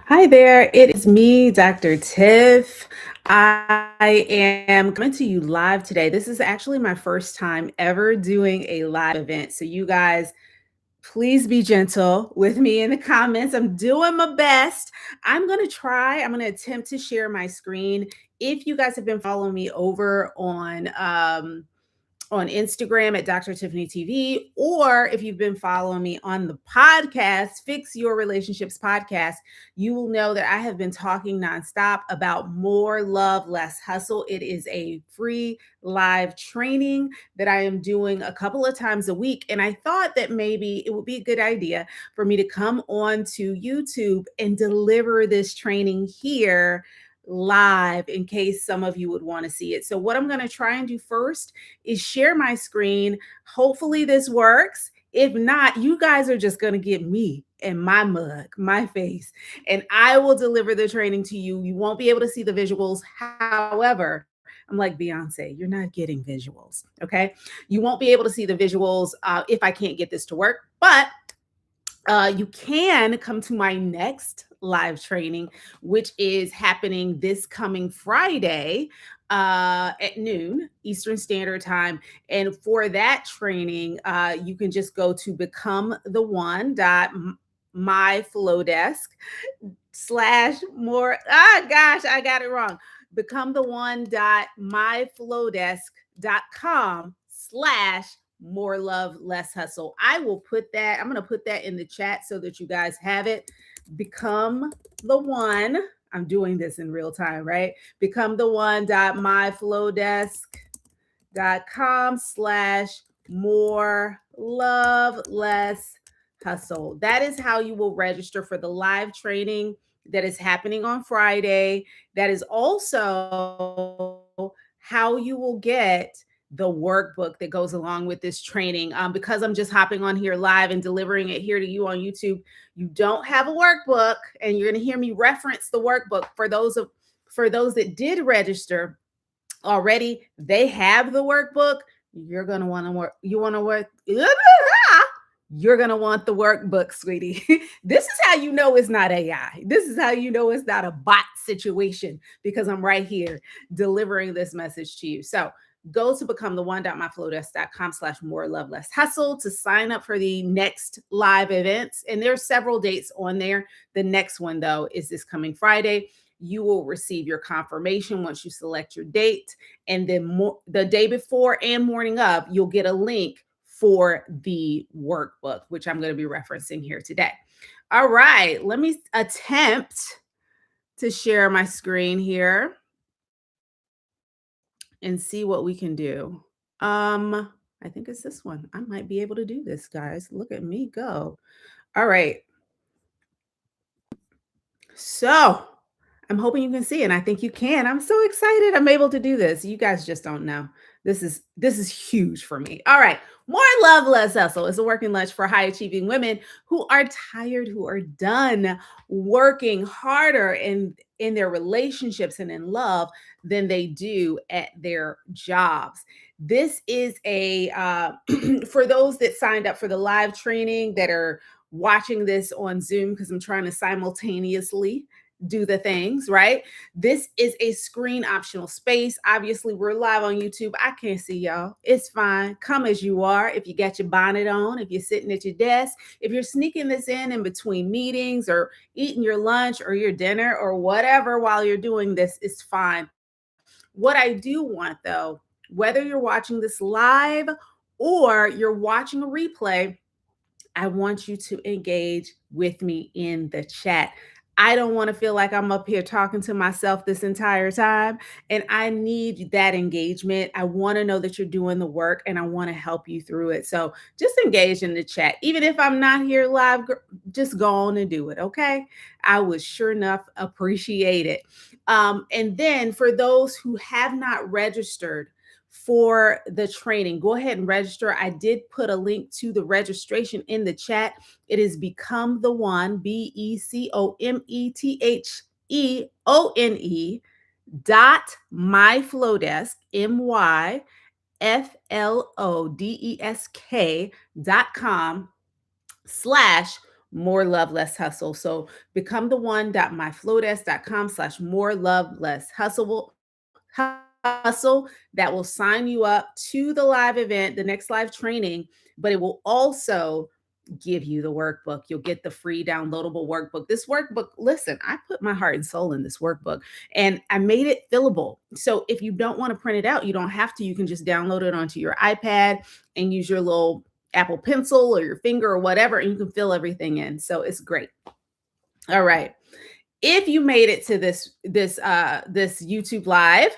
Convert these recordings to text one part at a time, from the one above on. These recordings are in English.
Hi there, it is me, Dr. Tiff. I am coming to you live today. This is actually my first time ever doing a live event. So, you guys, please be gentle with me in the comments. I'm doing my best. I'm going to attempt to share my screen. If you guys have been following me over on Instagram at Dr. Tiffany TV, or if you've been following me on the podcast, Fix Your Relationships podcast, you will know that I have been talking nonstop about more love, less hustle. It is a free live training that I am doing a couple of times a week. And I thought that maybe it would be a good idea for me to come on to YouTube and deliver this training here live in case some of you would want to see it. So, what I'm going to try and do first is share my screen. Hopefully, this works. If not, you guys are just going to get me and my mug, my face, and I will deliver the training to you. You won't be able to see the visuals. However, I'm like Beyonce, you're not getting visuals. Okay. You won't be able to see the visuals if I can't get this to work, but you can come to my next live training, which is happening this coming Friday at noon Eastern Standard Time. And for that training, you can just go to become the one dot myflowdesk slash more. Ah, gosh, I got it wrong. Become the one dot myflowdesk.com slash more love, less hustle. I will put that, I'm going to put that in the chat so that you guys have it. Become the one. I'm doing this in real time, right? Become the one dot myflowdesk.com slash more love, less hustle. That is how you will register for the live training that is happening on Friday. That is also how you will get the workbook that goes along with this training. Because I'm just hopping on here live and delivering it here to you on YouTube, you don't have a workbook, and you're going to hear me reference the workbook for those that did register already. They have the workbook. You're going to want to work. You want to work. You're going to want the workbook, sweetie. This is how you know it's not AI. This is how you know it's not a bot situation, because I'm right here delivering this message to you. So go to become the one.myflowdesk.com slash more love, less hustle to sign up for the next live events. And there's several dates on there. The next one, though, is this coming Friday. You will receive your confirmation once you select your date. And then the day before and morning of, you'll get a link for the workbook, which I'm going to be referencing here today. All right, let me attempt to share my screen here and see what we can do. I think it's this one. I might be able to do this, guys. Look at me go. All right. So, I'm hoping you can see, and I think you can. I'm so excited I'm able to do this. You guys just don't know. This is huge for me. All right. More love, less hustle is a working lunch for high achieving women who are tired, who are done working harder in their relationships and in love than they do at their jobs. This is a for those that signed up for the live training that are watching this on Zoom, because I'm trying to simultaneously do the things, right? This is a screen optional space. Obviously, we're live on YouTube. I can't see y'all. It's fine. Come as you are. If you got your bonnet on, if you're sitting at your desk, if you're sneaking this in between meetings or eating your lunch or your dinner or whatever while you're doing this, it's fine. What I do want, though, whether you're watching this live or you're watching a replay, I want you to engage with me in the chat. I don't want to feel like I'm up here talking to myself this entire time. And I need that engagement. I want to know that you're doing the work, and I want to help you through it. So just engage in the chat. Even if I'm not here live, just go on and do it. Okay. I would sure enough appreciate it. And then for those who have not registered for the training, go ahead and register. I did put a link to the registration in the chat. It is Become the One, BECOMETHEONE dot myflowdesk, MYFLOWDESK.com slash More love, less hustle. So become the one.myflodesk.com/more love, less hustle that will sign you up to the live event, the next live training, but it will also give you the workbook. You'll get the free downloadable workbook. This workbook, listen, I put my heart and soul in this workbook and I made it fillable. So if you don't want to print it out, you don't have to. You can just download it onto your iPad and use your little Apple Pencil or your finger or whatever, and you can fill everything in. So it's great. All right. If you made it to this YouTube live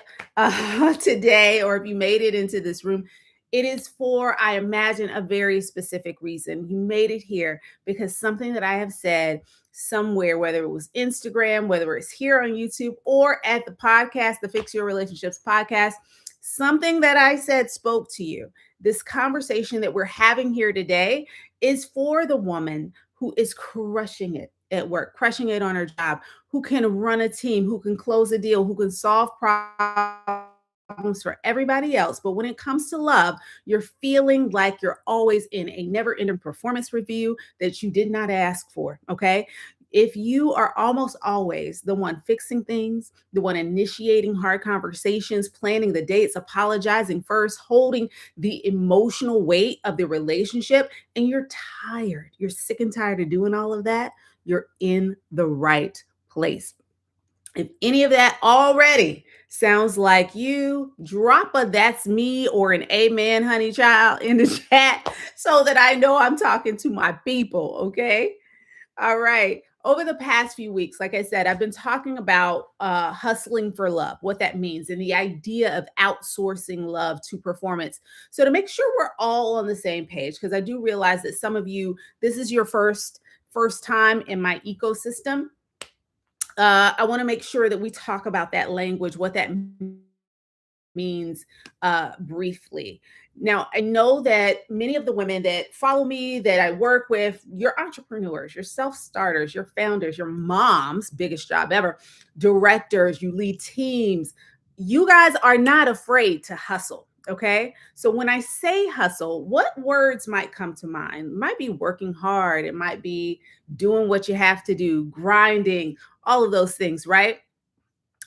today, or if you made it into this room, it is for, I imagine, a very specific reason. You made it here because something that I have said somewhere, whether it was Instagram, whether it's here on YouTube, or at the podcast, the Fix Your Relationships podcast, something that I said spoke to you. This conversation that we're having here today is for the woman who is crushing it at work, crushing it on her job, who can run a team, who can close a deal, who can solve problems for everybody else. But when it comes to love, you're feeling like you're always in a never ending performance review that you did not ask for. Okay. If you are almost always the one fixing things, the one initiating hard conversations, planning the dates, apologizing first, holding the emotional weight of the relationship, and you're tired, you're sick and tired of doing all of that, you're in the right place. If any of that already sounds like you, drop a "that's me" or an "amen, honey child" in the chat so that I know I'm talking to my people, okay? All right. Over the past few weeks, like I said, I've been talking about hustling for love, what that means, and the idea of outsourcing love to performance. So to make sure we're all on the same page, because I do realize that some of you, this is your first time in my ecosystem. I want to make sure that we talk about that language, what that means briefly. Now, I know that many of the women that follow me, that I work with, you're entrepreneurs, you're self starters, you're founders, your mom's biggest job ever, directors, you lead teams. You guys are not afraid to hustle. Okay. So when I say hustle, what words might come to mind? It might be working hard, it might be doing what you have to do, grinding, all of those things, right?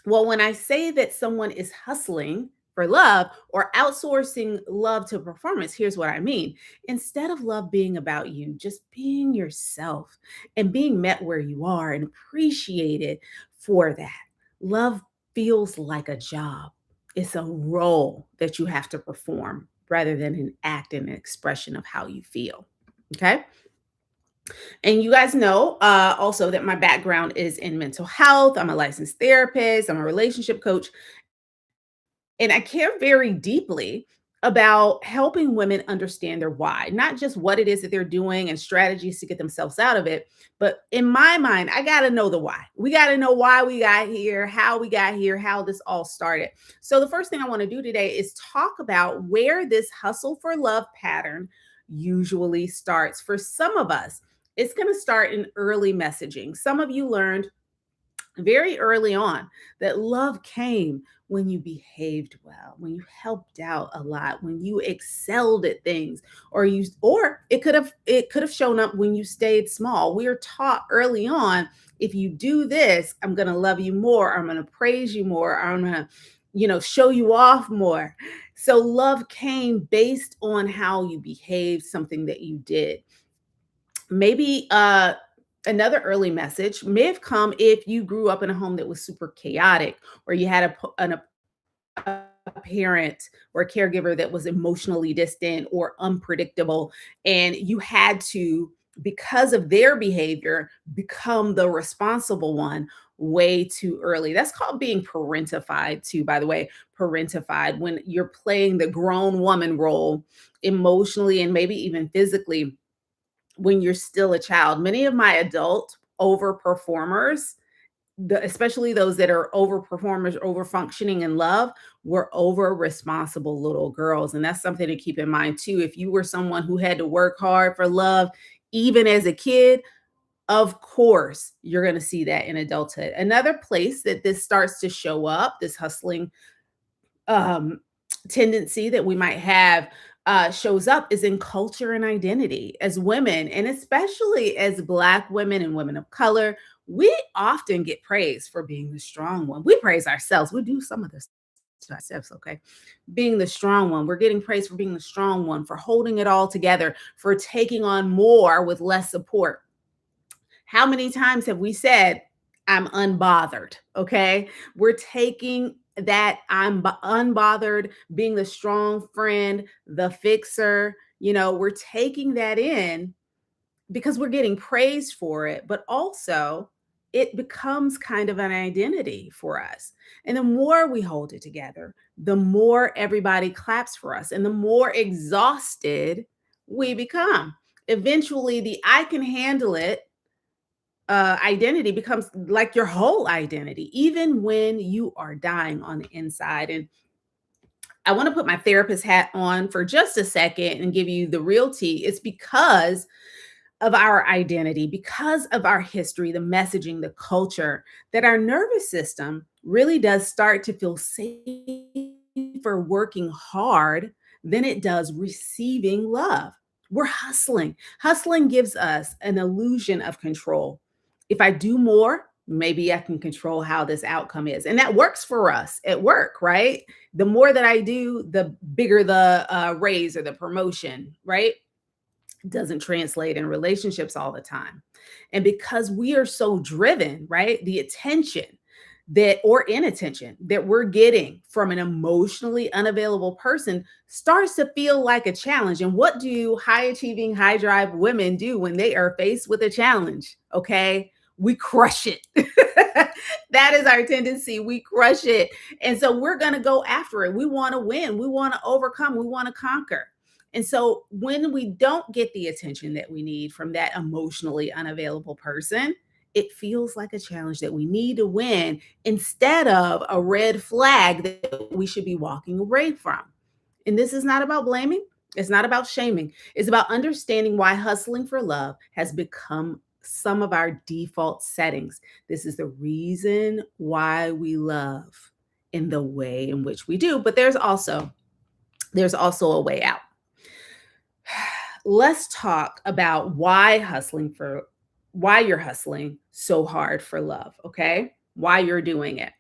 Well, when I say that someone is hustling for love or outsourcing love to performance, here's what I mean. Instead of love being about you, just being yourself and being met where you are and appreciated for that. Love feels like a job, it's a role that you have to perform rather than an act and an expression of how you feel. Okay. And you guys know also that my background is in mental health. I'm a licensed therapist, I'm a relationship coach, and I care very deeply about helping women understand their why, not just what it is that they're doing and strategies to get themselves out of it. But in my mind, I got to know the why. We got to know why we got here, how we got here, how this all started. So, the first thing I want to do today is talk about where this hustle for love pattern usually starts. For some of us, it's going to start in early messaging. Some of you learned very early on that love came when you behaved well, when you helped out a lot, when you excelled at things, or it could have shown up when you stayed small. We are taught early on, if you do this, I'm going to love you more, I'm going to praise you more, I'm going to show you off more. So love came based on how you behaved, something that you did. Maybe another early message may have come if you grew up in a home that was super chaotic, or you had a parent or a caregiver that was emotionally distant or unpredictable, and you had to, because of their behavior, become the responsible one way too early. That's called being parentified, too, by the way. Parentified, when you're playing the grown woman role emotionally and maybe even physically when you're still a child. Many of my adult overperformers, especially those that are overperformers, over functioning in love, were over responsible little girls. And that's something to keep in mind too. If you were someone who had to work hard for love, even as a kid, of course, you're going to see that in adulthood. Another place that this starts to show up, this hustling um, tendency that we might have, shows up is in culture and identity. As women, and especially as Black women and women of color, we often get praised for being the strong one. We praise ourselves. We do some of this to ourselves, okay? Being the strong one. We're getting praised for being the strong one, for holding it all together, for taking on more with less support. How many times have we said, I'm unbothered? Okay. We're taking that unbothered, being the strong friend, the fixer, we're taking that in because we're getting praised for it, but also it becomes kind of an identity for us. And the more we hold it together, the more everybody claps for us and the more exhausted we become. Eventually, the I can handle it identity becomes like your whole identity, even when you are dying on the inside. And I want to put my therapist hat on for just a second and give you the real tea. It's because of our identity, because of our history, the messaging, the culture, that our nervous system really does start to feel safer working hard than it does receiving love. We're hustling. Hustling gives us an illusion of control. If I do more, maybe I can control how this outcome is. And that works for us at work, right? The more that I do, the bigger the raise or the promotion, right? Doesn't translate in relationships all the time. And because we are so driven, right? The attention that or inattention that we're getting from an emotionally unavailable person starts to feel like a challenge. And what do high achieving, high drive women do when they are faced with a challenge? Okay. We crush it. That is our tendency. We crush it. And so we're going to go after it. We want to win. We want to overcome. We want to conquer. And so when we don't get the attention that we need from that emotionally unavailable person, it feels like a challenge that we need to win instead of a red flag that we should be walking away from. And this is not about blaming, it's not about shaming, it's about understanding why hustling for love has become some of our default settings. This is the reason why we love in the way in which we do, but there's also a way out. Let's talk about why you're hustling so hard for love, okay? Why you're doing it.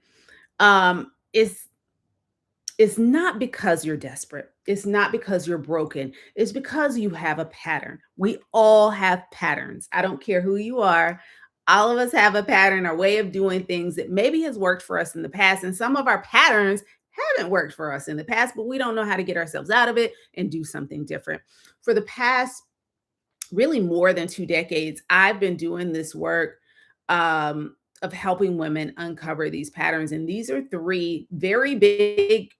It's not because you're desperate. It's not because you're broken. It's because you have a pattern. We all have patterns. I don't care who you are. All of us have a pattern, our way of doing things that maybe has worked for us in the past. And some of our patterns haven't worked for us in the past, but we don't know how to get ourselves out of it and do something different. For the past really more than 2 decades, I've been doing this work of helping women uncover these patterns. And these are three very big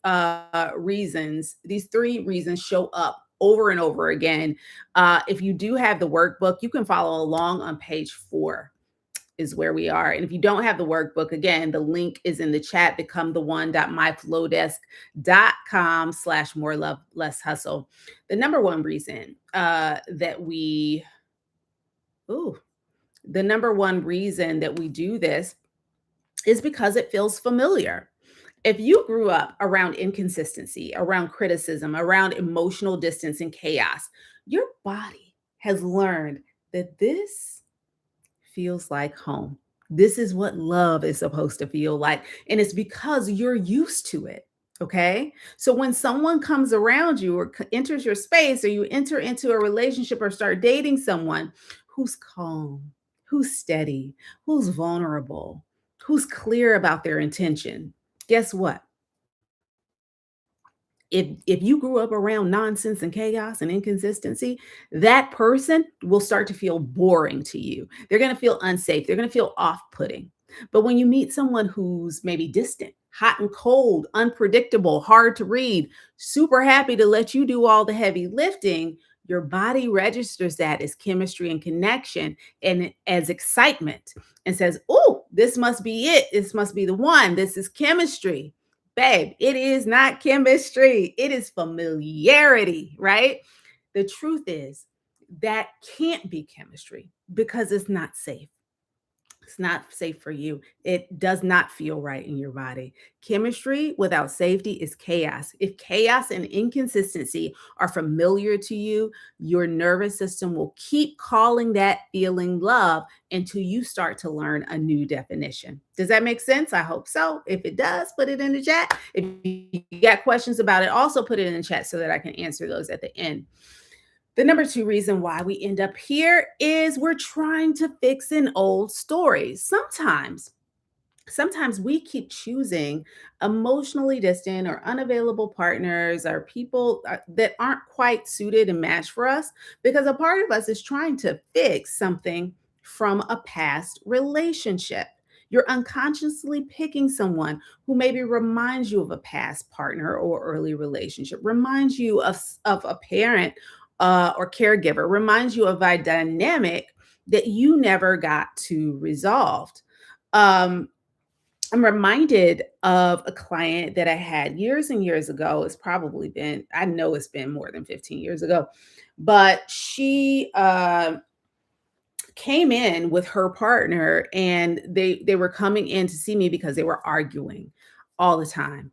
reasons. These three reasons show up over and over again. If you do have the workbook, you can follow along on page 4 is where we are. And if you don't have the workbook, again, the link is in the chat, becometheone.myflowdesk.com/more love, less hustle. The number one reason the number one reason that we do this is because it feels familiar. If you grew up around inconsistency, around criticism, around emotional distance and chaos, your body has learned that this feels like home. This is what love is supposed to feel like. And it's because you're used to it. Okay. So when someone comes around you or enters your space, or you enter into a relationship or start dating someone who's calm, who's steady, who's vulnerable, who's clear about their intention, guess what? If you grew up around nonsense and chaos and inconsistency, that person will start to feel boring to you. They're going to feel unsafe. They're going to feel off-putting. But when you meet someone who's maybe distant, hot and cold, unpredictable, hard to read, super happy to let you do all the heavy lifting, your body registers that as chemistry and connection and as excitement and says, "Oh, this must be it. This must be the one. This is chemistry." Babe, it is not chemistry. It is familiarity, right? The truth is that can't be chemistry because it's not safe. It's not safe for you. It does not feel right in your body. Chemistry without safety is chaos. If chaos and inconsistency are familiar to you, your nervous system will keep calling that feeling love until you start to learn a new definition. Does that make sense? I hope so. If it does, put it in the chat. If you got questions about it, also put it in the chat so that I can answer those at the end. The number two reason why we end up here is we're trying to fix an old story. Sometimes we keep choosing emotionally distant or unavailable partners or people that aren't quite suited and matched for us because a part of us is trying to fix something from a past relationship. You're unconsciously picking someone who maybe reminds you of a past partner or early relationship, reminds you of a parent or caregiver, reminds you of a dynamic that you never got to resolved. Um, I'm reminded of a client that I had years and years ago. It's probably been, I know it's been more than 15 years ago, but she came in with her partner and they were coming in to see me because they were arguing all the time.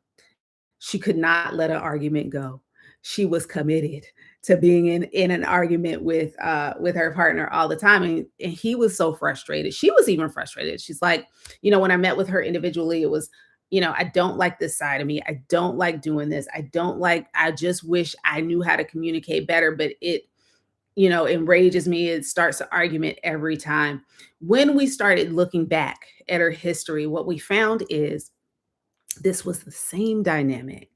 She could not let an argument go. She was committed to being in an argument with her partner all the time. And he was so frustrated. She was even frustrated. She's like, when I met with her individually, it was, I don't like this side of me. I don't like doing this. I just wish I knew how to communicate better, but it enrages me. It starts an argument every time. When we started looking back at her history, what we found is this was the same dynamic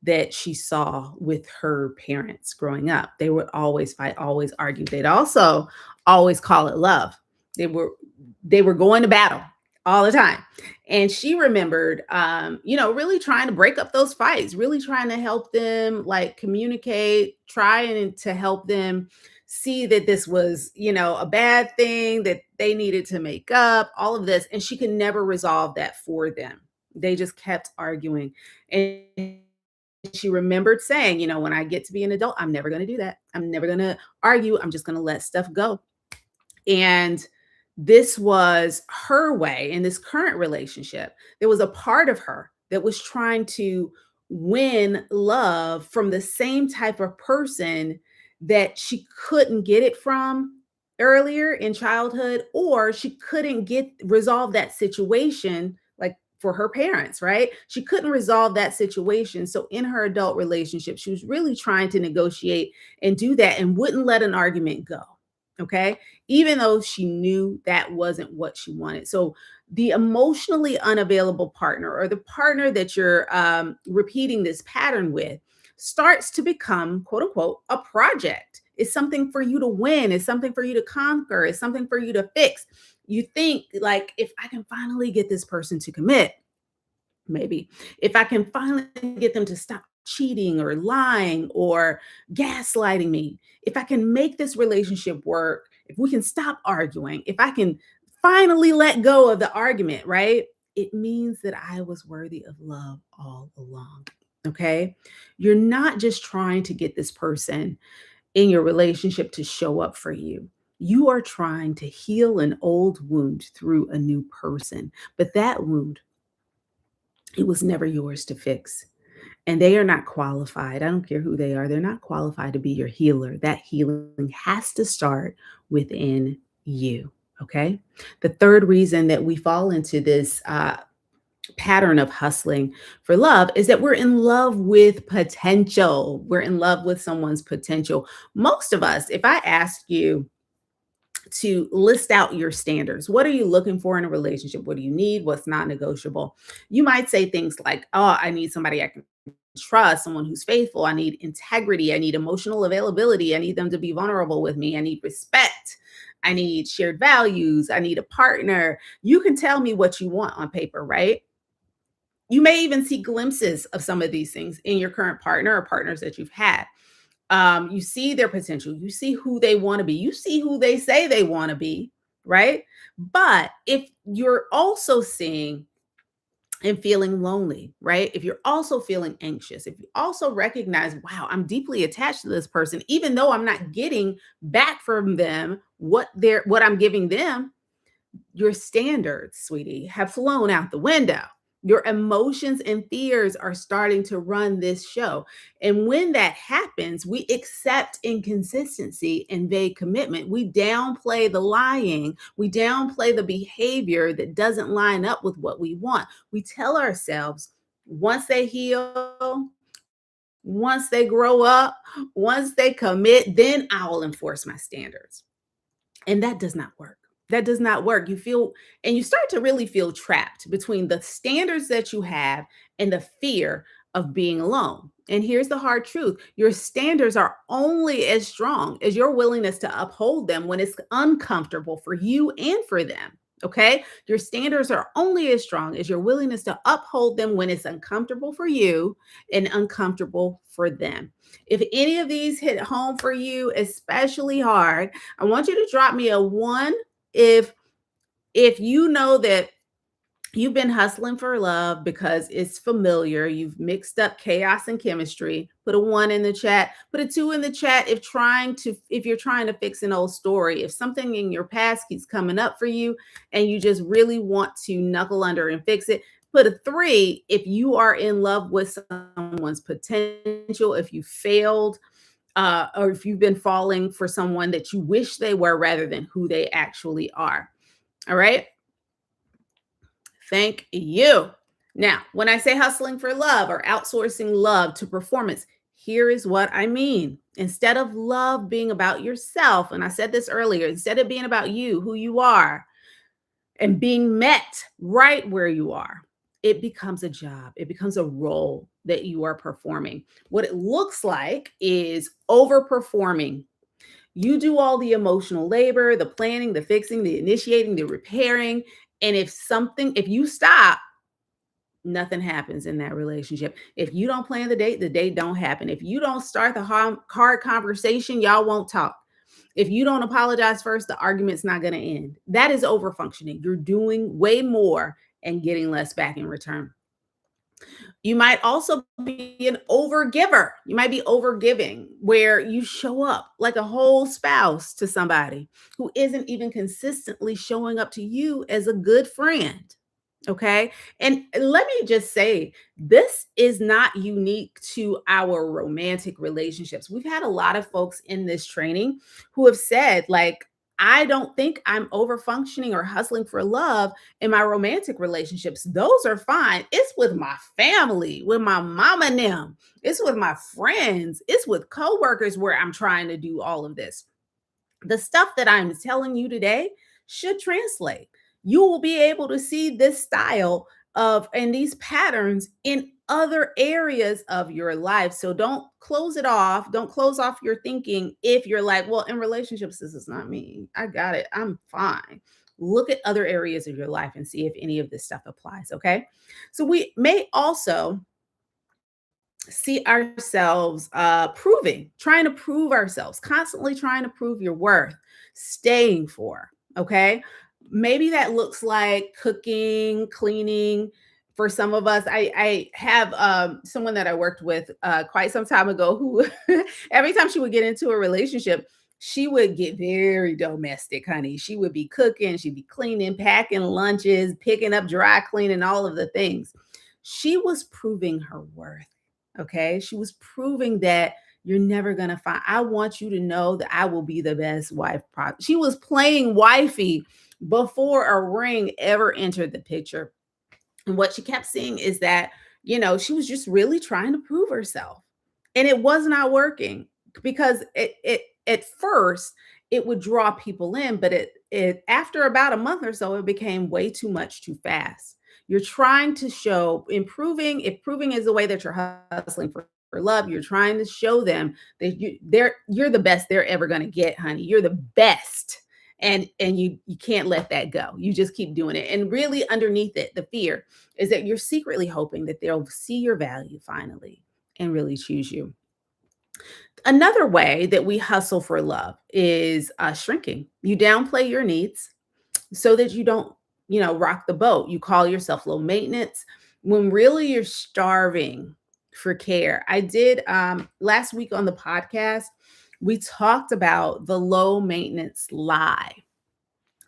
that she saw with her parents growing up. They would always fight, always argue. They'd also always call it love. They were they were going to battle all the time. And she remembered really trying to break up those fights, really trying to help them like communicate, trying to help them see that this was, a bad thing that they needed to make up, all of this. And she could never resolve that for them. They just kept arguing. And she remembered saying, when I get to be an adult, I'm never going to do that. I'm never going to argue. I'm just going to let stuff go. And this was her way in this current relationship. There was a part of her that was trying to win love from the same type of person that she couldn't get it from earlier in childhood, or she couldn't get resolve that situation like for her parents, right? She couldn't resolve that situation. So in her adult relationship, she was really trying to negotiate and do that and wouldn't let an argument go. Okay. Even though she knew that wasn't what she wanted. So the emotionally unavailable partner or the partner that you're repeating this pattern with starts to become, quote unquote, a project. It's something for you to win. It's something for you to conquer. It's something for you to fix. You think like, if I can finally get this person to commit, maybe if I can finally get them to stop cheating or lying or gaslighting me, if I can make this relationship work, if we can stop arguing, if I can finally let go of the argument, right? It means that I was worthy of love all along. Okay. You're not just trying to get this person in your relationship to show up for you. You are trying to heal an old wound through a new person. But that wound, it was never yours to fix. And they are not qualified. I don't care who they are. They're not qualified to be your healer. That healing has to start within you. Okay. The third reason that we fall into this pattern of hustling for love is that we're in love with potential. We're in love with someone's potential. Most of us, if I ask you to list out your standards, what are you looking for in a relationship? What do you need? What's not negotiable? You might say things like, oh, I need somebody I can trust, someone who's faithful. I need integrity. I need emotional availability. I need them to be vulnerable with me. I need respect. I need shared values. I need a partner. You can tell me what you want on paper, right? You may even see glimpses of some of these things in your current partner or partners that you've had. You see their potential. You see who they want to be. You see who they say they want to be, right? But if you're also seeing and feeling lonely, right? If you're also feeling anxious, if you also recognize, wow, I'm deeply attached to this person, even though I'm not getting back from them what I'm giving them, your standards, sweetie, have flown out the window. Your emotions and fears are starting to run this show. And when that happens, we accept inconsistency and vague commitment. We downplay the lying. We downplay the behavior that doesn't line up with what we want. We tell ourselves, once they heal, once they grow up, once they commit, then I will enforce my standards. And that does not work. That does not work. You feel, and you start to really feel trapped between the standards that you have and the fear of being alone. And here's the hard truth: your standards are only as strong as your willingness to uphold them when it's uncomfortable for you and for them. Okay. Your standards are only as strong as your willingness to uphold them when it's uncomfortable for you and uncomfortable for them. If any of these hit home for you, especially hard, I want you to drop me a one if you know that you've been hustling for love because it's familiar. You've mixed up chaos and chemistry. Put a one in the chat. Put a two in the chat if you're trying to fix an old story. If something in your past keeps coming up for you and you just really want to knuckle under and fix it. Put a three if you are in love with someone's potential, if you failed, or if you've been falling for someone that you wish they were rather than who they actually are. All right. Thank you. Now, when I say hustling for love or outsourcing love to performance, here is what I mean. Instead of love being about yourself, and I said this earlier, instead of being about you, who you are, and being met right where you are, it becomes a job. It becomes a role that you are performing. What it looks like is overperforming. You do all the emotional labor, the planning, the fixing, the initiating, the repairing. And if you stop, nothing happens in that relationship. If you don't plan the date don't happen. If you don't start the hard conversation, y'all won't talk. If you don't apologize first, the argument's not going to end. That is overfunctioning. You're doing way more and getting less back in return. You might also be an overgiver. You might be overgiving, where you show up like a whole spouse to somebody who isn't even consistently showing up to you as a good friend. Okay. And let me just say, this is not unique to our romantic relationships. We've had a lot of folks in this training who have said, like, I don't think I'm over functioning or hustling for love in my romantic relationships. Those are fine. It's with my family, with my mama and them. It's with my friends. It's with coworkers where I'm trying to do all of this. The stuff that I'm telling you today should translate. You will be able to see this style of and these patterns in other areas of your life. So don't close it off. Don't close off your thinking if you're like, well, in relationships, this is not me. I got it. I'm fine. Look at other areas of your life and see if any of this stuff applies. Okay. So we may also see ourselves trying to prove ourselves, constantly trying to prove your worth, staying for. Okay. Maybe that looks like cooking, cleaning. For some of us, I have someone that I worked with quite some time ago who every time she would get into a relationship, she would get very domestic, honey. She would be cooking, she'd be cleaning, packing lunches, picking up dry cleaning, all of the things. She was proving her worth. Okay. She was proving that you're never going to find, I want you to know that I will be the best wife. She was playing wifey before a ring ever entered the picture. And what she kept seeing is that, she was just really trying to prove herself. And it was not working because it at first it would draw people in, but it after about a month or so, it became way too much too fast. You're trying to show improving. If proving is the way that you're hustling for love, you're trying to show them that you're the best they're ever going to get, honey. You're the best. And you can't let that go. You just keep doing it. And really underneath it, the fear is that you're secretly hoping that they'll see your value finally and really choose you. Another way that we hustle for love is shrinking. You downplay your needs so that you don't, rock the boat. You call yourself low maintenance when really you're starving for care. I did last week on the podcast, we talked about the low maintenance lie.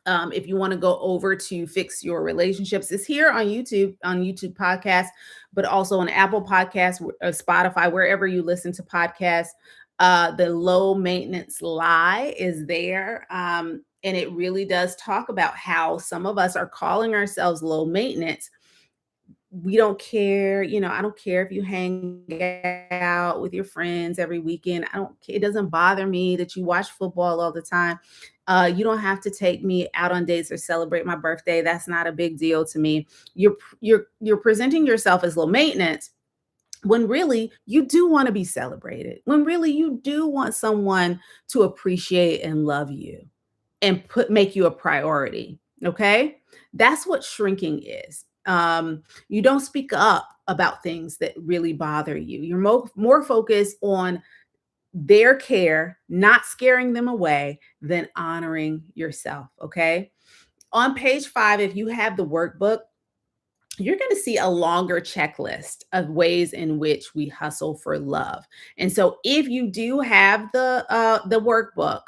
If you want to go over to Fix Your Relationships, it's here on YouTube Podcast, but also on Apple Podcasts, Spotify, wherever you listen to podcasts. The Low Maintenance Lie is there. And it really does talk about how some of us are calling ourselves low maintenance. We don't care, I don't care if you hang out with your friends every weekend. I don't It doesn't bother me that you watch football all the time. You don't have to take me out on dates or celebrate my birthday. That's not a big deal to me. You're presenting yourself as low maintenance when really you do want to be celebrated. When really you do want someone to appreciate and love you and make you a priority. Okay. That's what shrinking is. You don't speak up about things that really bother you. You're more focused on their care, not scaring them away, than honoring yourself. Okay. On page 5, if you have the workbook, you're going to see a longer checklist of ways in which we hustle for love. And so if you do have the workbook,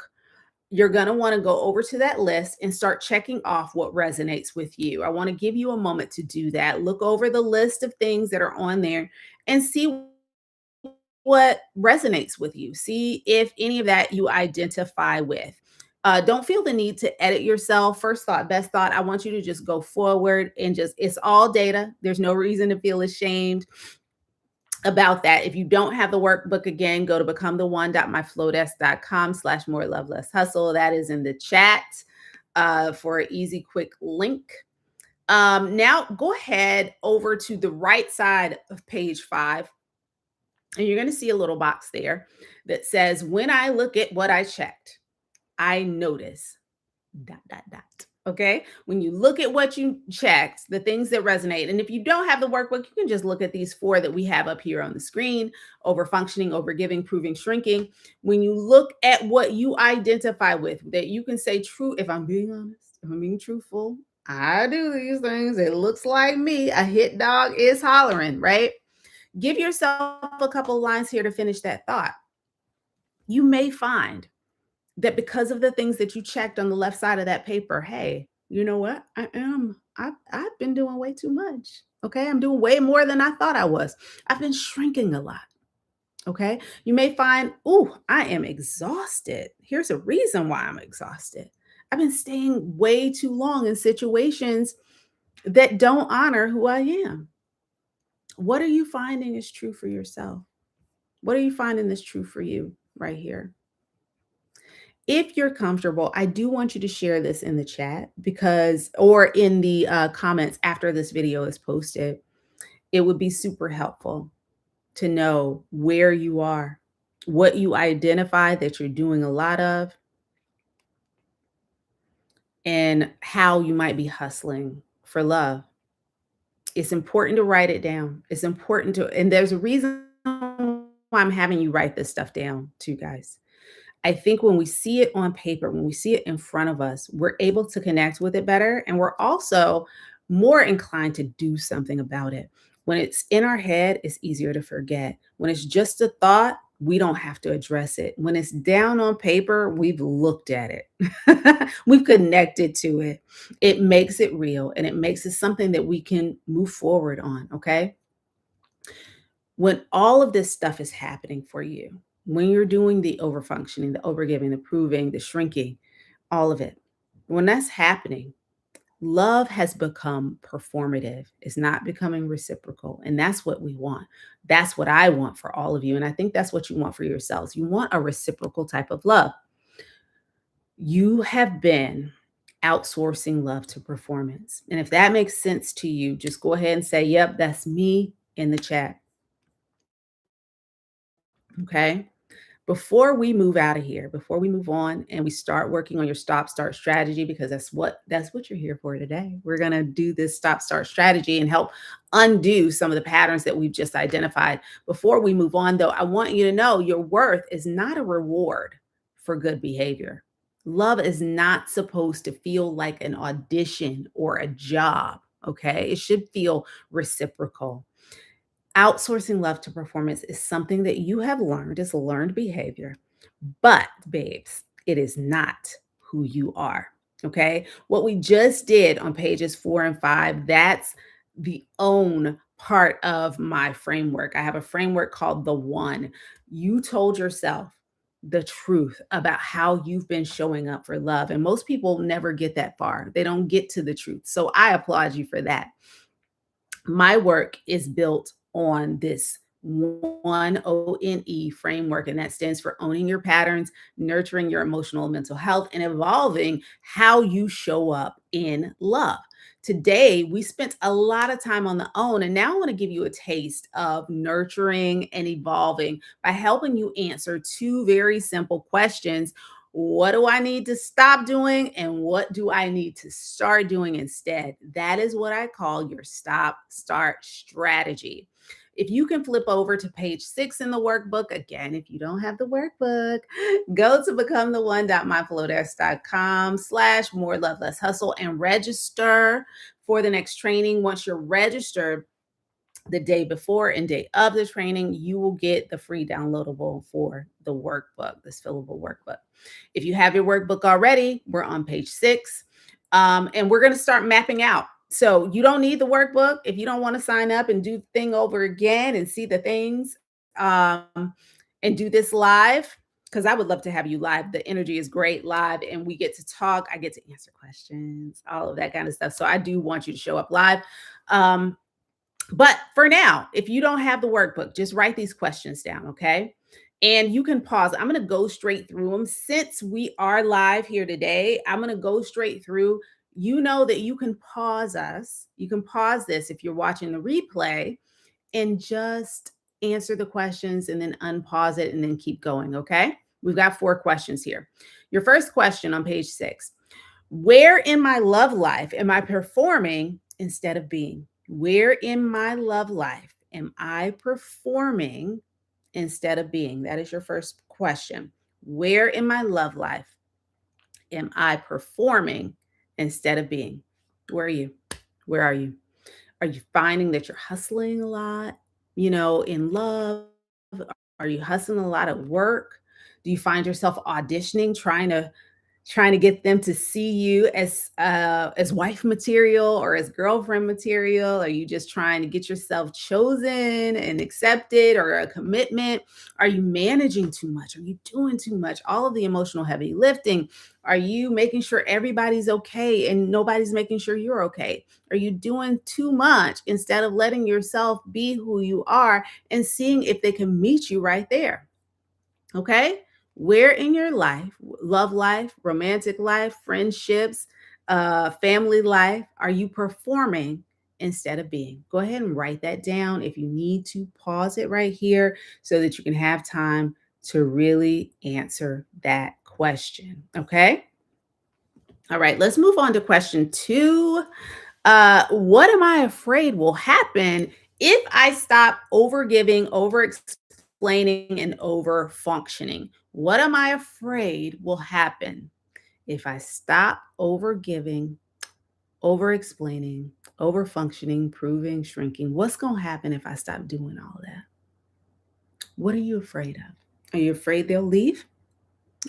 you're going to want to go over to that list and start checking off what resonates with you. I want to give you a moment to do that. Look over the list of things that are on there and see what resonates with you. See if any of that you identify with. Don't feel the need to edit yourself. First thought, best thought. I want you to just go forward and it's all data. There's no reason to feel ashamed about that. If you don't have the workbook, again, go to becometheone.myflowdesk.com/more love less hustle. That is in the chat for an easy, quick link. Now go ahead over to the right side of page 5. And you're going to see a little box there that says, when I look at what I checked, I notice ... Okay. When you look at what you checked, the things that resonate. And if you don't have the workbook, you can just look at these 4 that we have up here on the screen: over functioning, over giving, proving, shrinking. When you look at what you identify with, that you can say, true, if I'm being honest, if I'm being truthful, I do these things. It looks like me. A hit dog is hollering, right? Give yourself a couple lines here to finish that thought. You may find that because of the things that you checked on the left side of that paper, hey, you know what? I've been doing way too much. Okay. I'm doing way more than I thought I was. I've been shrinking a lot. Okay. You may find, oh, I am exhausted. Here's a reason why I'm exhausted. I've been staying way too long in situations that don't honor who I am. What are you finding is true for yourself? What are you finding is true for you right here? If you're comfortable, I do want you to share this in the chat or in the comments after this video is posted. It would be super helpful to know where you are, what you identify that you're doing a lot of, and how you might be hustling for love. It's important to write it down. It's important and there's a reason why I'm having you write this stuff down too, guys. I think when we see it on paper, when we see it in front of us, we're able to connect with it better. And we're also more inclined to do something about it. When it's in our head, it's easier to forget. When it's just a thought, we don't have to address it. When it's down on paper, we've looked at it. We've connected to it. It makes it real and it makes it something that we can move forward on. Okay. When all of this stuff is happening for you, when you're doing the overfunctioning, the overgiving, the proving, the shrinking, all of it, when that's happening, love has become performative. It's not becoming reciprocal. And that's what we want. That's what I want for all of you. And I think that's what you want for yourselves. You want a reciprocal type of love. You have been outsourcing love to performance. And if that makes sense to you, just go ahead and say, yep, that's me in the chat. Okay. Before we move out of here, before we move on and we start working on your stop start strategy, because that's what you're here for today. We're going to do this stop start strategy and help undo some of the patterns that we've just identified. Before we move on, though, I want you to know your worth is not a reward for good behavior. Love is not supposed to feel like an audition or a job. Okay. It should feel reciprocal. Outsourcing love to performance is something that you have learned. It's a learned behavior. But, babes, it is not who you are. Okay. What we just did on pages 4 and 5, that's the own part of my framework. I have a framework called the one. You told yourself the truth about how you've been showing up for love. And most people never get that far, they don't get to the truth. So I applaud you for that. My work is built on this one ONE framework, and that stands for owning your patterns, nurturing your emotional and mental health, and evolving how you show up in love. Today, we spent a lot of time on the own, and now I want to give you a taste of nurturing and evolving by helping you answer two very simple questions. What do I need to stop doing? And what do I need to start doing instead? That is what I call your stop start strategy. If you can flip over to page 6 in the workbook, again, if you don't have the workbook, go to becometheone.myflowdesk.com/more love less hustle and register for the next training. Once you're registered, the day before and day of the training, you will get the free downloadable for the workbook, this fillable workbook. If you have your workbook already, we're on page 6, and we're going to start mapping out. So you don't need the workbook if you don't want to sign up and do the thing over again and see the things, um, and do this live, because I would love to have you live. The energy is great live, and we get to talk. I get to answer questions, all of that kind of stuff. So I do want you to show up live. But for now, if you don't have the workbook, just write these questions down, okay? And you can pause. I'm going to go straight through them. Since we are live here today, I'm going to go straight through. You know that you can pause us. You can pause this if you're watching the replay and just answer the questions and then unpause it and then keep going, okay? We've got 4 questions here. Your first question on page 6: where in my love life am I performing instead of being? Where in my love life am I performing instead of being? That is your first question. Where in my love life am I performing instead of being? Where are you? Where are you? Are you finding that you're hustling a lot, in love? Are you hustling a lot at work? Do you find yourself auditioning, trying to get them to see you as wife material or as girlfriend material? Are you just trying to get yourself chosen and accepted, or a commitment? Are you managing too much? Are you doing too much? All of the emotional heavy lifting. Are you making sure everybody's okay and nobody's making sure you're okay? Are you doing too much instead of letting yourself be who you are and seeing if they can meet you right there? Okay. Where in your life, love life, romantic life, friendships, family life, are you performing instead of being? Go ahead and write that down. If you need to, pause it right here so that you can have time to really answer that question. Okay. All right. Let's move on to question 2. What am I afraid will happen if I stop overgiving, over explaining, and over functioning? What am I afraid will happen if I stop overgiving, over explaining, over functioning, proving, shrinking? What's going to happen if I stop doing all that? What are you afraid of? Are you afraid they'll leave?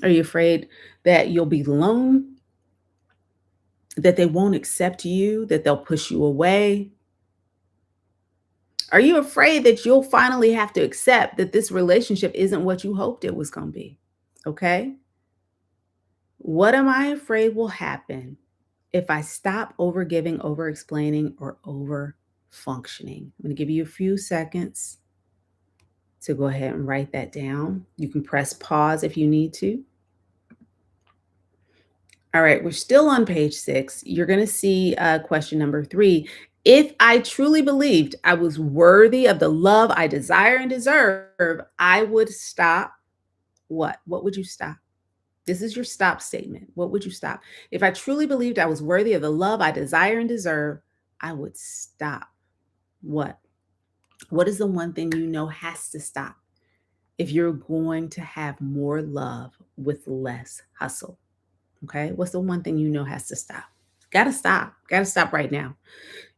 Are you afraid that you'll be alone? That they won't accept you? That they'll push you away? Are you afraid that you'll finally have to accept that this relationship isn't what you hoped it was going to be? Okay. What am I afraid will happen if I stop over giving, over explaining, or over functioning? I'm going to give you a few seconds to go ahead and write that down. You can press pause if you need to. All right, we're still on page 6. You're going to see question number 3. If I truly believed I was worthy of the love I desire and deserve, I would stop what? What would you stop? This is your stop statement. What would you stop? If I truly believed I was worthy of the love I desire and deserve, I would stop what? What is the one thing you know has to stop if you're going to have more love with less hustle? Okay. What's the one thing you know has to stop? Gotta stop. Gotta stop right now.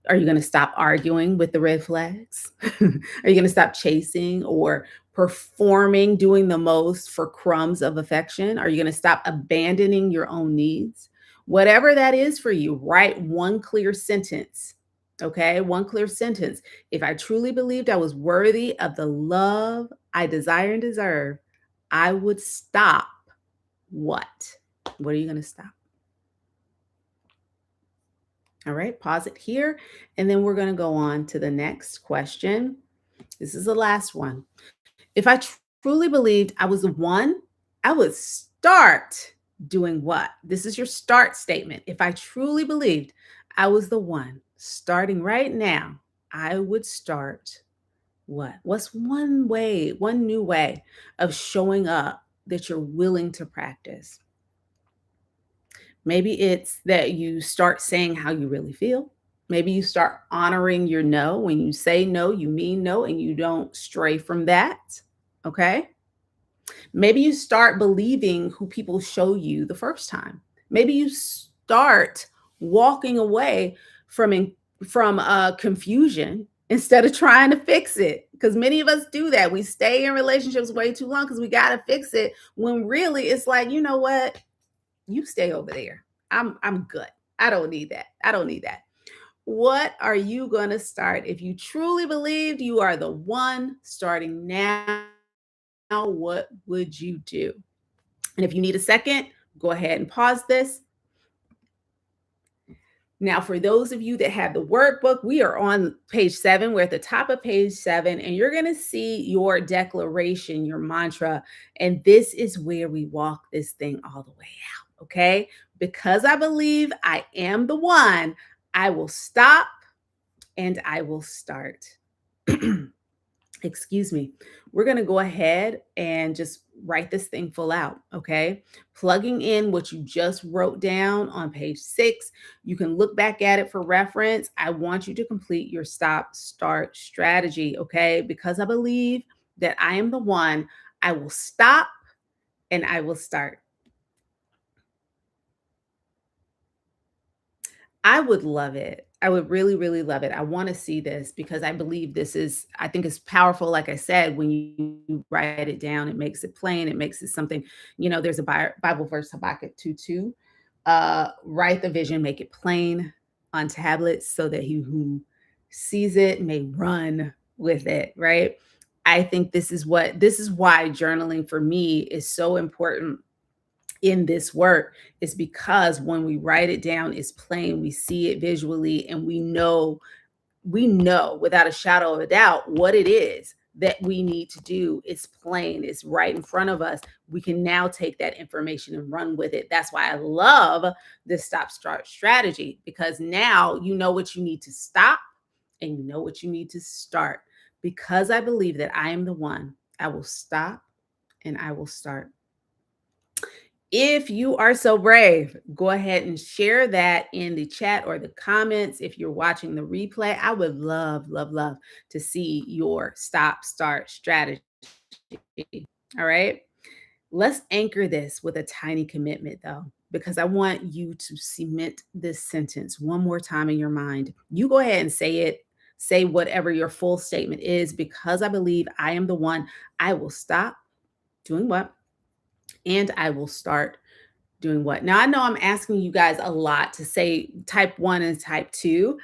Are you going to stop arguing with the red flags? Are you going to stop chasing or performing, doing the most for crumbs of affection? Are you going to stop abandoning your own needs? Whatever that is for you, write one clear sentence. Okay, one clear sentence. If I truly believed I was worthy of the love I desire and deserve, I would stop what? What are you going to stop? All right, pause it here. And then we're going to go on to the next question. This is the last one. If I truly believed I was the one, I would start doing what? This is your start statement. If I truly believed I was the one, starting right now, I would start what? What's one way, one new way of showing up that you're willing to practice? Maybe it's that you start saying how you really feel. Maybe you start honoring your no. When you say no, you mean no, and you don't stray from that. Okay. Maybe you start believing who people show you the first time. Maybe you start walking away from confusion instead of trying to fix it. Because many of us do that. We stay in relationships way too long because we got to fix it. When really it's like, you know what? You stay over there. I'm good. I don't need that. I don't need that. What are you going to start? If you truly believed you are the one starting now, what would you do? And if you need a second, go ahead and pause this. Now, for those of you that have the workbook, we are on page 7. We're at the top of page 7, and you're going to see your declaration, your mantra. And this is where we walk this thing all the way out. Okay. Because I believe I am the one, I will stop and I will start. Excuse me. We're going to go ahead and just write this thing full out. Okay. Plugging in what you just wrote down on page 6. You can look back at it for reference. I want you to complete your stop start strategy. Okay. Because I believe that I am the one, I will stop and I will start. I would love it. I would really, really love it. I want to see this because I believe I think it's powerful. Like I said, when you write it down, it makes it plain. It makes it something, there's a Bible verse, Habakkuk 2:2. Write the vision, make it plain on tablets so that he who sees it may run with it, right? I think this is why journaling for me is so important in this work, is because when we write it down, it's plain, we see it visually, and we know without a shadow of a doubt what it is that we need to do. It's plain, it's right in front of us. We can now take that information and run with it. That's why I love this stop start strategy, because now you know what you need to stop and you know what you need to start. Because I believe that I am the one, I will stop and I will start. If you are so brave, go ahead and share that in the chat or the comments. If you're watching the replay, I would love, love, love to see your stop start strategy. All right. Let's anchor this with a tiny commitment, though, because I want you to cement this sentence one more time in your mind. You go ahead and say it. Say whatever your full statement is. Because I believe I am the one, I will stop doing what? And I will start doing what? Now, I know I'm asking you guys a lot to say type 1 and type 2.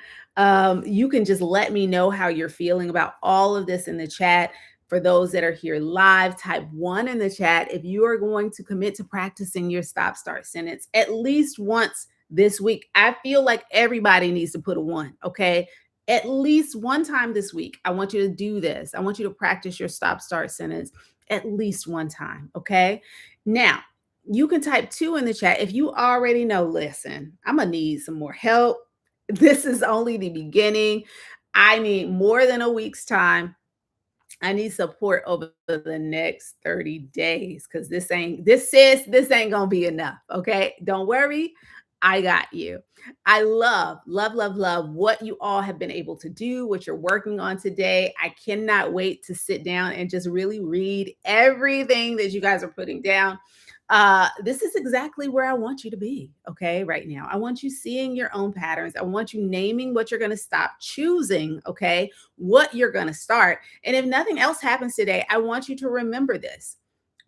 You can just let me know how you're feeling about all of this in the chat. For those that are here live, type 1 in the chat if you are going to commit to practicing your stop start sentence at least once this week. I feel like everybody needs to put a 1, okay? At least one time this week. I want you to do this. I want you to practice your stop start sentence at least one time, okay? Now, you can type 2 in the chat if you already know, listen, I'm going to need some more help. This is only the beginning. I need more than a week's time. I need support over the next 30 days because this ain't gonna be enough. Okay. Don't worry. I got you. I love, love, love, love what you all have been able to do, what you're working on today. I cannot wait to sit down and just really read everything that you guys are putting down. This is exactly where I want you to be, okay, right now. I want you seeing your own patterns. I want you naming what you're going to stop, choosing, okay, what you're going to start. And if nothing else happens today, I want you to remember this.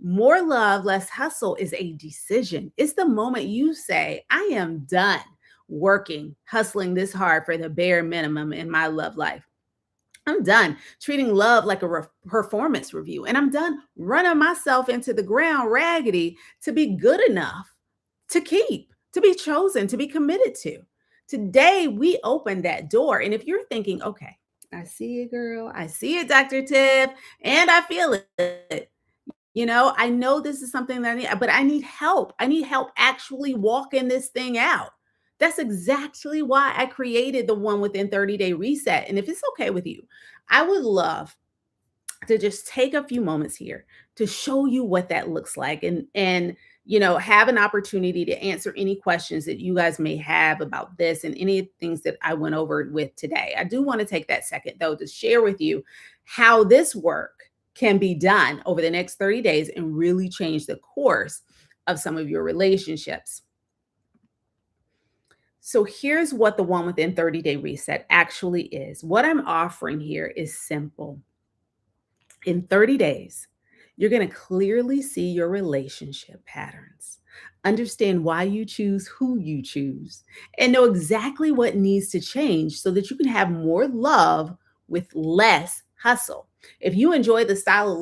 More love, less hustle is a decision. It's the moment you say, I am done working, hustling this hard for the bare minimum in my love life. I'm done treating love like a performance review, and I'm done running myself into the ground raggedy to be good enough to keep, to be chosen, to be committed to. Today, we open that door. And if you're thinking, okay, I see it, girl, I see it, Dr. Tiff, and I feel it. I know this is something that I need, but I need help. I need help actually walking this thing out. That's exactly why I created the one within 30-day reset. And if it's okay with you, I would love to just take a few moments here to show you what that looks like and have an opportunity to answer any questions that you guys may have about this and any things that I went over with today. I do want to take that second though to share with you how this work can be done over the next 30 days and really change the course of some of your relationships. So here's what the one within 30-day reset actually is. What I'm offering here is simple. In 30 days, you're going to clearly see your relationship patterns, understand why you choose who you choose, and know exactly what needs to change so that you can have more love with less hustle. If you enjoy the style of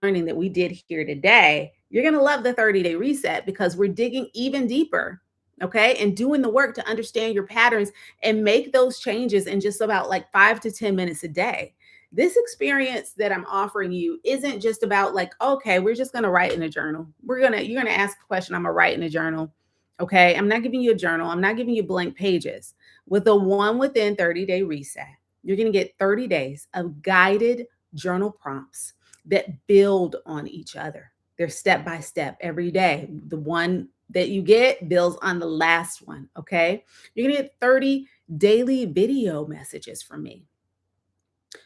learning that we did here today, you're going to love the 30-day reset because we're digging even deeper. Okay. And doing the work to understand your patterns and make those changes in just about like 5 to 10 minutes a day. This experience that I'm offering you isn't just about like, okay, we're just going to write in a journal. You're going to ask a question. I'm going to write in a journal. Okay. I'm not giving you a journal. I'm not giving you blank pages. With the one within 30-day reset, you're going to get 30 days of guided journal prompts that build on each other. They're step by step every day. The one that you get builds on the last one. Okay. You're going to get 30 daily video messages from me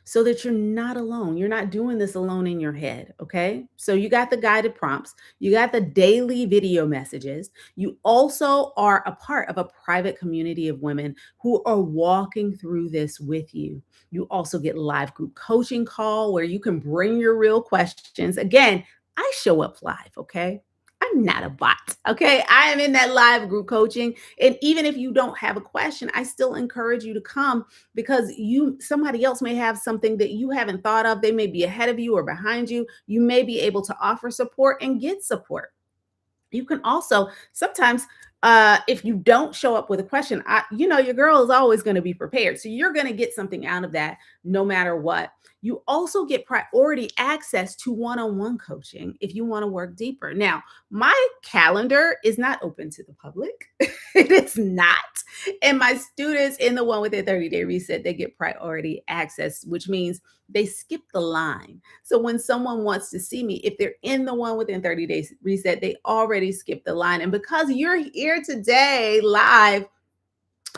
so that you're not alone. You're not doing this alone in your head. Okay. So you got the guided prompts, you got the daily video messages. You also are a part of a private community of women who are walking through this with you. You also get live group coaching call where you can bring your real questions. Again, I show up live. Okay. I'm not a bot. Okay. I am in that live group coaching. And even if you don't have a question, I still encourage you to come because somebody else may have something that you haven't thought of. They may be ahead of you or behind you. You may be able to offer support and get support. You can also sometimes, if you don't show up with a question, your girl is always going to be prepared. So you're going to get something out of that no matter what. You also get priority access to one-on-one coaching if you want to work deeper. Now, my calendar is not open to the public. It is not. And my students in the one with their 30-day reset, they get priority access, which means they skip the line. So when someone wants to see me, if they're in the one within 30 days reset, they already skipped the line. And because you're here today live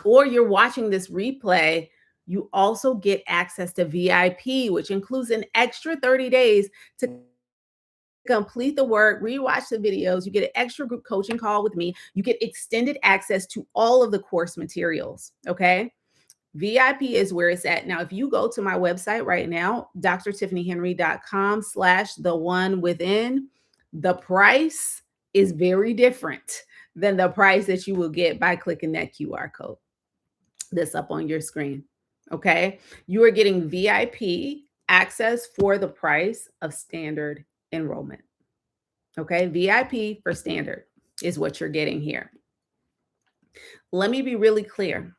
or you're watching this replay, you also get access to VIP, which includes an extra 30 days to complete the work, rewatch the videos. You get an extra group coaching call with me. You get extended access to all of the course materials. Okay. VIP is where it's at. Now, if you go to my website right now, drtiffanyhenry.com/the one within, the price is very different than the price that you will get by clicking that QR code that's up on your screen. Okay. You are getting VIP access for the price of standard enrollment. Okay. VIP for standard is what you're getting here. Let me be really clear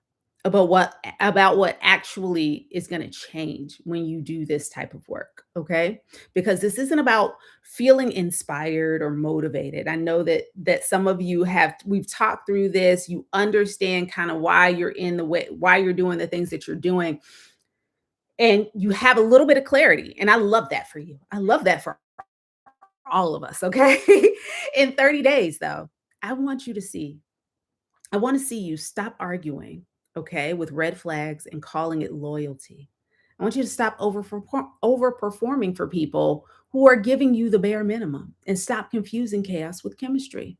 about what actually is going to change when you do this type of work, okay? Because this isn't about feeling inspired or motivated. I know that some of you we've talked through this, you understand kind of why you're in the way, why you're doing the things that you're doing, and you have a little bit of clarity, and I love that for you. I love that for all of us, okay? In 30 days though, I want you to see I want to see you stop arguing, okay, with red flags and calling it loyalty. I want you to stop overperforming for people who are giving you the bare minimum and stop confusing chaos with chemistry.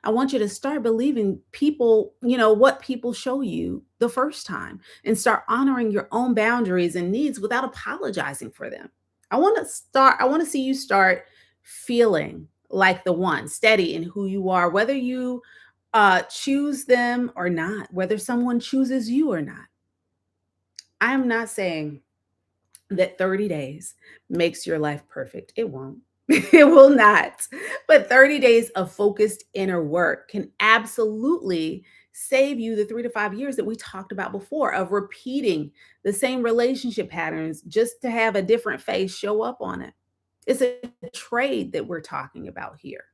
I want you to start believing people, what people show you the first time and start honoring your own boundaries and needs without apologizing for them. I want to see you start feeling like the one, steady in who you are, whether you choose them or not, whether someone chooses you or not. I am not saying that 30 days makes your life perfect. It won't. It will not. But 30 days of focused inner work can absolutely save you the 3 to 5 years that we talked about before of repeating the same relationship patterns just to have a different face show up on it. It's a trade that we're talking about here.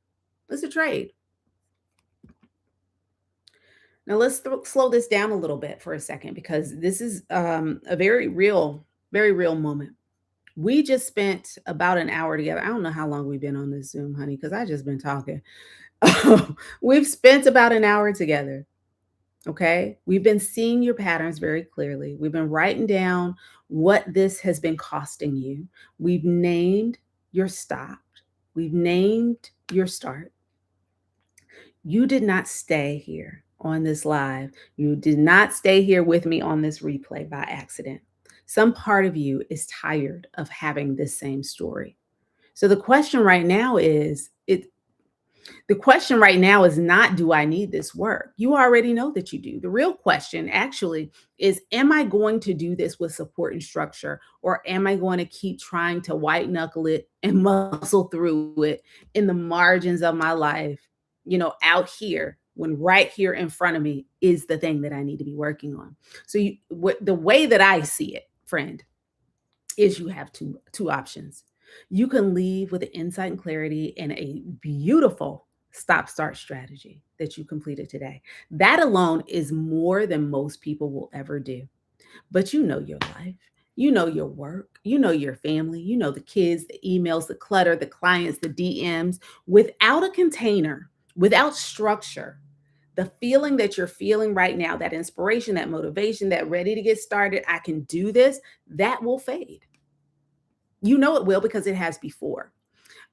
It's a trade. Now let's slow this down a little bit for a second because this is a very real moment. We just spent about an hour together. I don't know how long we've been on this Zoom, honey, because I just been talking. We've spent about an hour together. Okay. We've been seeing your patterns very clearly. We've been writing down what this has been costing you. We've named your stop. We've named your start. You did not stay here on this live. You did not stay here with me on this replay by accident. Some part of you is tired of having this same story. So the question right now is the question right now is not, do I need this work? You already know that you do. The real question actually is, am I going to do this with support and structure, or am I going to keep trying to white knuckle it and muscle through it in the margins of my life, out here when right here in front of me is the thing that I need to be working on? So the way that I see it, friend, is you have two options. You can leave with the insight and clarity and a beautiful stop start strategy that you completed today. That alone is more than most people will ever do. But you know your life, you know your work, you know your family, you know the kids, the emails, the clutter, the clients, the DMs. Without a container, without structure, the feeling that you're feeling right now, that inspiration, that motivation, that ready to get started, I can do this, that will fade. You know it will because it has before.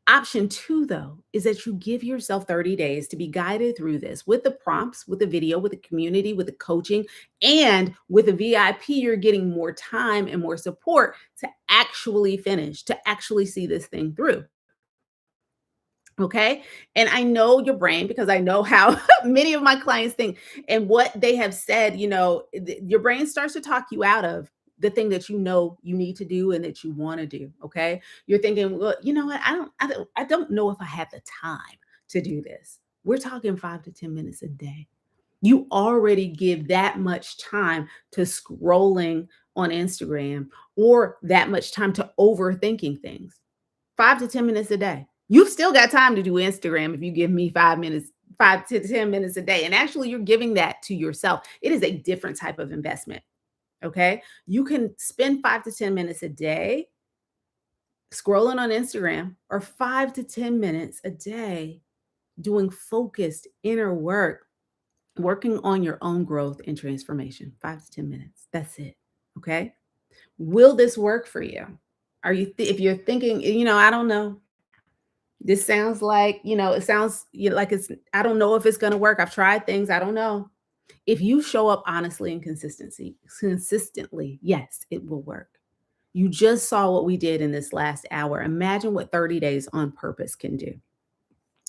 Option two, though, is that you give yourself 30 days to be guided through this with the prompts, with the video, with the community, with the coaching, and with a VIP. You're getting more time and more support to actually finish, to actually see this thing through. Okay. And I know your brain because I know how many of my clients think and what they have said. Your brain starts to talk you out of the thing that you know you need to do and that you want to do. Okay. You're thinking, well, you know what? I don't know if I have the time to do this. We're talking 5 to 10 minutes a day. You already give that much time to scrolling on Instagram or that much time to overthinking things. 5 to 10 minutes a day. You've still got time to do Instagram if you give me 5 minutes, 5 to 10 minutes a day. And actually, you're giving that to yourself. It is a different type of investment. Okay. You can spend 5 to 10 minutes a day scrolling on Instagram, or 5 to 10 minutes a day doing focused inner work, working on your own growth and transformation. 5 to 10 minutes. That's it. Okay. Will this work for you? If you're thinking, I don't know, this sounds like, it sounds like I don't know if it's going to work. I've tried things. I don't know. If you show up honestly and consistently, yes, it will work. You just saw what we did in this last hour. Imagine what 30 days on purpose can do.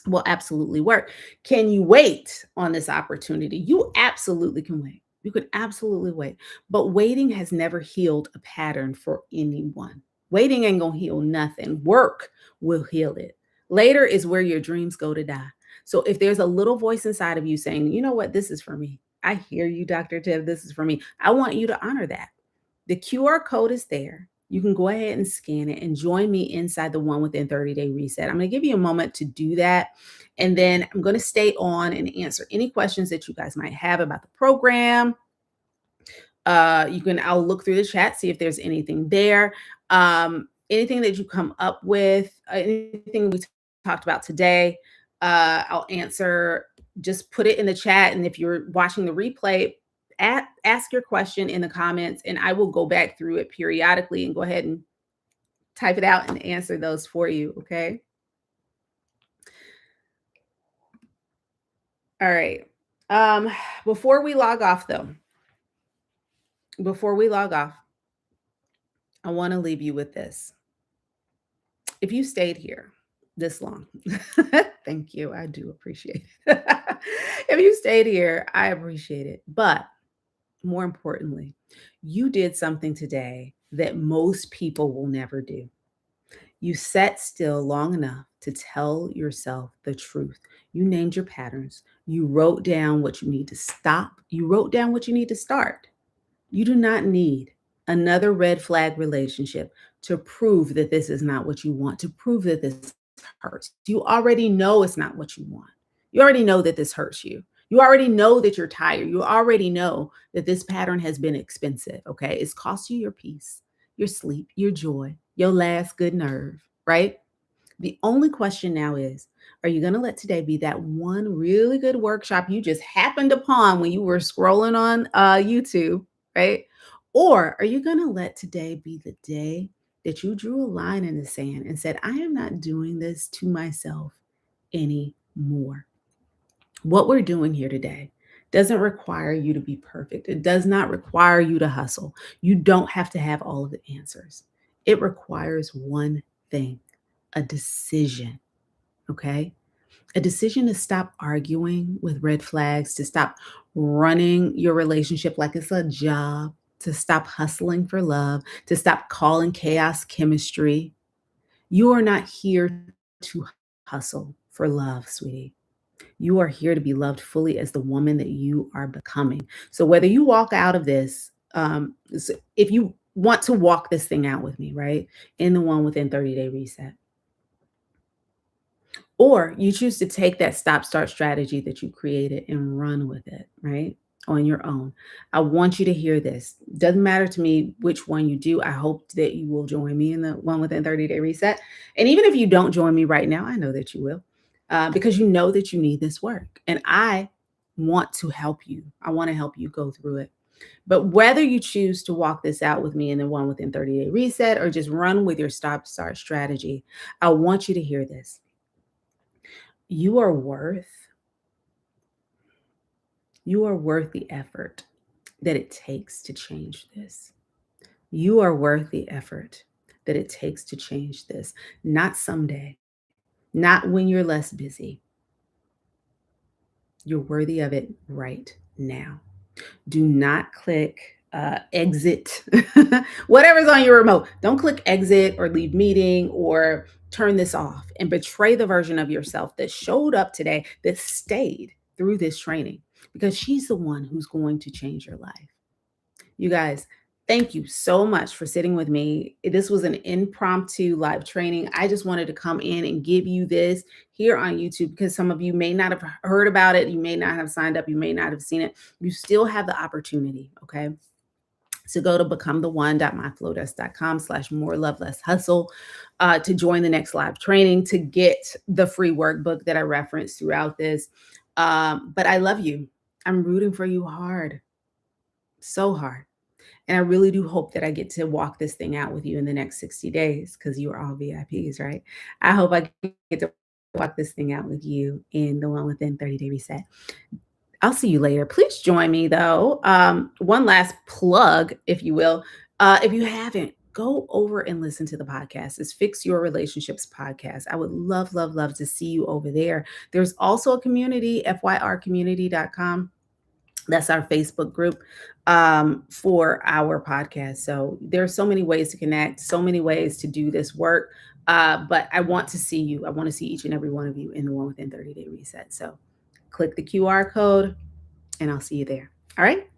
Will absolutely work. Can you wait on this opportunity? You absolutely can wait. You can absolutely wait. But waiting has never healed a pattern for anyone. Waiting ain't going to heal nothing. Work will heal it. Later is where your dreams go to die. So if there's a little voice inside of you saying, you know what, this is for me. I hear you, Dr. Tiff, this is for me. I want you to honor that. The QR code is there. You can go ahead and scan it and join me inside the One Within 30-Day Reset. I'm going to give you a moment to do that. And then I'm going to stay on and answer any questions that you guys might have about the program. I'll look through the chat, see if there's anything there. Anything that you come up with, anything we talked about today, I'll answer. Just put it in the chat. And if you're watching the replay, ask your question in the comments, and I will go back through it periodically and go ahead and type it out and answer those for you. Okay. All right. Before we log off, though, I want to leave you with this. If you stayed here, this long. Thank you. I do appreciate it. If you stayed here, I appreciate it. But more importantly, you did something today that most people will never do. You sat still long enough to tell yourself the truth. You named your patterns. You wrote down what you need to stop. You wrote down what you need to start. You do not need another red flag relationship to prove that this is not what you want, to prove that this hurts. You already know it's not what you want. You already know that this hurts you. You already know that you're tired. You already know that this pattern has been expensive. Okay. It's cost you your peace, your sleep, your joy, your last good nerve, right? The only question now is, are you going to let today be that one really good workshop you just happened upon when you were scrolling on YouTube, right? Or are you going to let today be the day that you drew a line in the sand and said, I am not doing this to myself anymore? What we're doing here today doesn't require you to be perfect. It does not require you to hustle. You don't have to have all of the answers. It requires one thing, a decision, okay? A decision to stop arguing with red flags, to stop running your relationship like it's a job, to stop hustling for love, to stop calling chaos chemistry. You are not here to hustle for love, sweetie. You are here to be loved fully as the woman that you are becoming. So whether you walk out of this, if you want to walk this thing out with me, right, in the one within 30-day reset, or you choose to take that stop start strategy that you created and run with it, right? On your own. I want you to hear this. Doesn't matter to me which one you do. I hope that you will join me in the one within 30-day reset. And even if you don't join me right now, I know that you will, because you know that you need this work. And I want to help you. I want to help you go through it. But whether you choose to walk this out with me in the one within 30-day reset or just run with your stop start strategy, I want you to hear this. You are worth the effort that it takes to change this. You are worth the effort that it takes to change this. Not someday, not when you're less busy. You're worthy of it right now. Do not click exit, whatever's on your remote. Don't click exit or leave meeting or turn this off and betray the version of yourself that showed up today, that stayed through this training, because she's the one who's going to change your life. You guys, thank you so much for sitting with me. This was an impromptu live training. I just wanted to come in and give you this here on YouTube because some of you may not have heard about it. You may not have signed up. You may not have seen it. You still have the opportunity, okay? So go to becometheone.myflowdesk.com/more love less hustle to join the next live training, to get the free workbook that I referenced throughout this. But I love you. I'm rooting for you hard, so hard. And I really do hope that I get to walk this thing out with you in the next 60 days because you are all VIPs, right? I hope I get to walk this thing out with you in the one within 30-day reset. I'll see you later. Please join me though. One last plug, if you will. If you haven't, go over and listen to the podcast. It's Fix Your Relationships podcast. I would love, love, love to see you over there. There's also a community, fyrcommunity.com. That's our Facebook group for our podcast. So there's so many ways to connect, so many ways to do this work. But I want to see you. I want to see each and every one of you in the one within 30-day reset. So click the QR code and I'll see you there. All right.